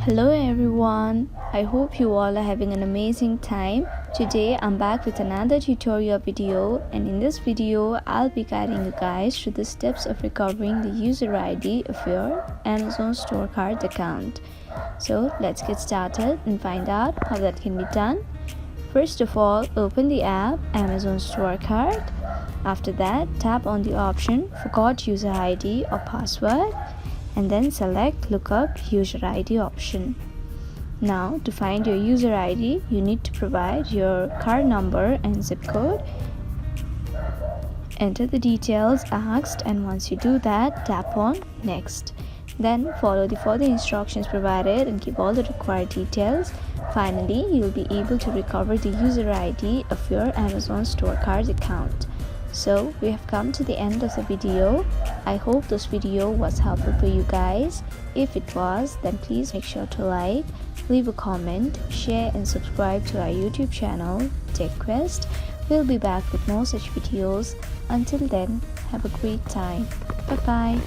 Hello everyone, I hope you all are having an amazing time. Today I'm back with another tutorial video, and in this video I'll be guiding you guys through the steps of recovering the user ID of your Amazon store card account. So let's get started and find out how that can be done. First of all, open the app Amazon store card. After that, tap on the option Forgot user ID or password, and then select lookup user ID option. Now to find your user ID, you need to provide your card number and zip code. Enter the details asked, and once you do that, tap on next. Then follow the further instructions provided and give all the required details. Finally, you will be able to recover the user ID of your Amazon store card account. So we have come to the end of the video. I hope this video was helpful for you guys. If it was, then please make sure to like, leave a comment, share and subscribe to our YouTube channel TechQuest. We'll be back with more such videos. Until then, have a great time. Bye bye.